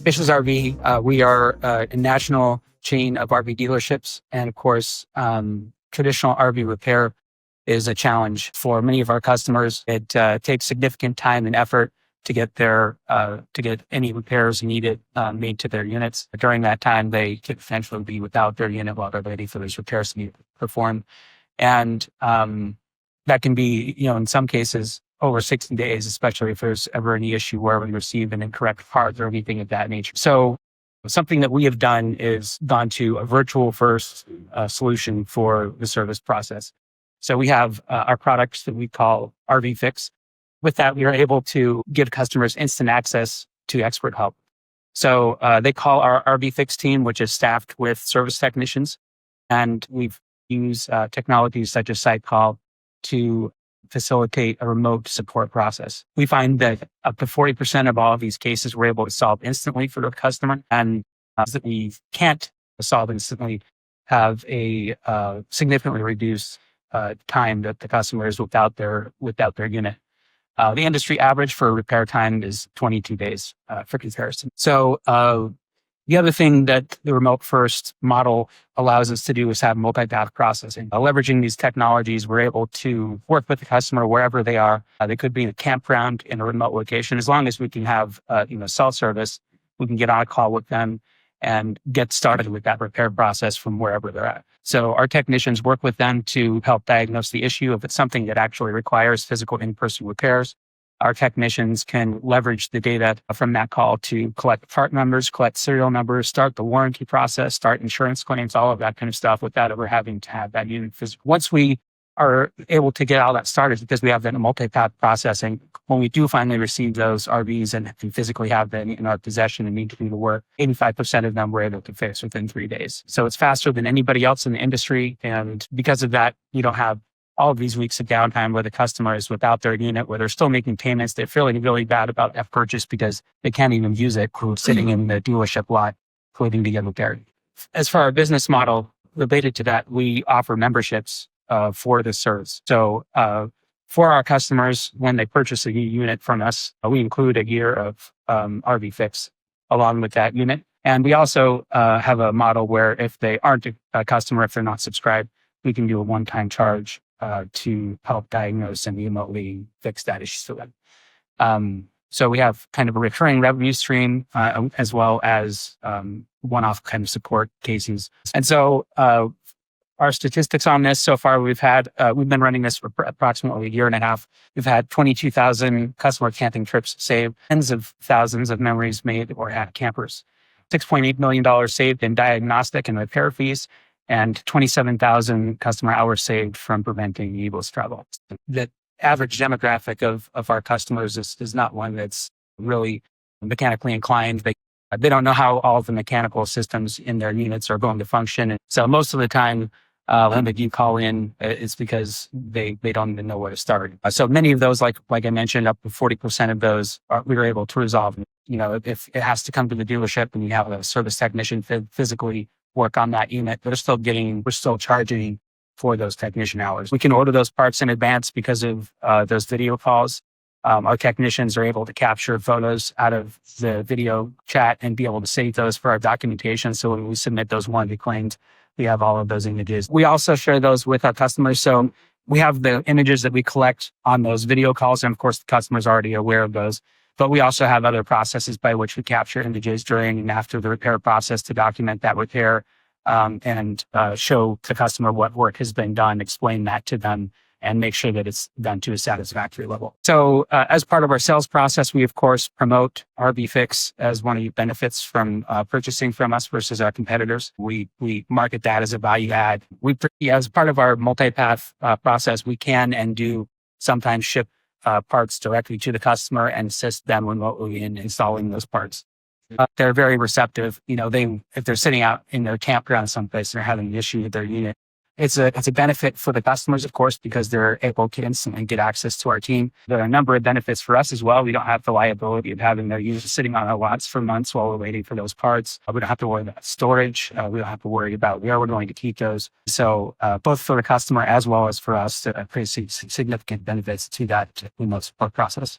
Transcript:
Bish's RV, we are a national chain of RV dealerships. And of course, traditional RV repair is a challenge for many of our customers. It takes significant time and effort to get any repairs needed made to their units. During that time, they could potentially be without their unit while they're waiting for those repairs to be performed. And that can be, in some cases, over 60 days, especially if there's ever any issue where we receive an incorrect part or anything of that nature. So something that we have done is gone to a virtual first solution for the service process. So we have our products that we call RVFIX. With that, we are able to give customers instant access to expert help. So they call our RVFIX team, which is staffed with service technicians. And we've used technologies such as SightCall to facilitate a remote support process. We find that up to 40% of all of these cases we're able to solve instantly for the customer, and that we can't solve instantly have a significantly reduced time that the customer is without their unit. The industry average for repair time is 22 days for comparison. So the other thing that the remote first model allows us to do is have multi-path processing. Leveraging these technologies, we're able to work with the customer wherever they are. They could be in a campground in a remote location. As long as we can have cell service, we can get on a call with them and get started with that repair process from wherever they're at. So our technicians work with them to help diagnose the issue. If it's something that actually requires physical in-person repairs, our technicians can leverage the data from that call to collect part numbers, collect serial numbers, start the warranty process, start insurance claims, all of that kind of stuff without ever having to have that unit physical. Once we are able to get all that started, because we have that multi-path processing, when we do finally receive those RVs and physically have them in our possession and need to do the work, 85% of them we're able to fix within 3 days. So it's faster than anybody else in the industry. And because of that, you don't have all of these weeks of downtime where the customer is without their unit, where they're still making payments. They're feeling really bad about that purchase because they can't even use it sitting in the dealership lot waiting to get repaired. As for our business model related to that, we offer memberships for this service. So for our customers, when they purchase a new unit from us, we include a year of RVFIX along with that unit. And we also have a model where if they aren't a customer, if they're not subscribed, we can do a one-time charge to help diagnose and remotely fix that issue for them. So we have kind of a recurring revenue stream as well as one-off kind of support cases. And so our statistics on this so far, we've been running this for approximately a year and a half. We've had 22,000 customer camping trips saved, tens of thousands of memories made or at campers, $6.8 million saved in diagnostic and repair fees, and 27,000 customer hours saved from preventing needless travel. The average demographic of our customers is not one that's really mechanically inclined. They don't know how all the mechanical systems in their units are going to function. And so most of the time, when they do call in, it's because they don't even know where to start. So many of those, like I mentioned, up to 40% of those we were able to resolve. If it has to come to the dealership and you have a service technician physically work on that unit, we're still charging for those technician hours. We can order those parts in advance because of those video calls. Our technicians are able to capture photos out of the video chat and be able to save those for our documentation. So when we submit those warranty claims, we have all of those images. We also share those with our customers. So we have the images that we collect on those video calls. And of course, the customer's already aware of those. But we also have other processes by which we capture images during and after the repair process to document that repair and show the customer what work has been done, explain that to them, and make sure that it's done to a satisfactory level. So as part of our sales process, we, of course, promote RVFIX as one of the benefits from purchasing from us versus our competitors. We market that as a value add. As part of our multi-path process, we can and do sometimes ship parts directly to the customer and assist them remotely in installing those parts. They're very receptive. If they're sitting out in their campground someplace and they're having an issue with their unit, It's a benefit for the customers, of course, because they're able to instantly get access to our team. There are a number of benefits for us as well. We don't have the liability of having their users sitting on our lots for months while we're waiting for those parts. We don't have to worry about storage. We don't have to worry about where we're going to keep those. So both for the customer as well as for us, pretty significant benefits to that remote support process.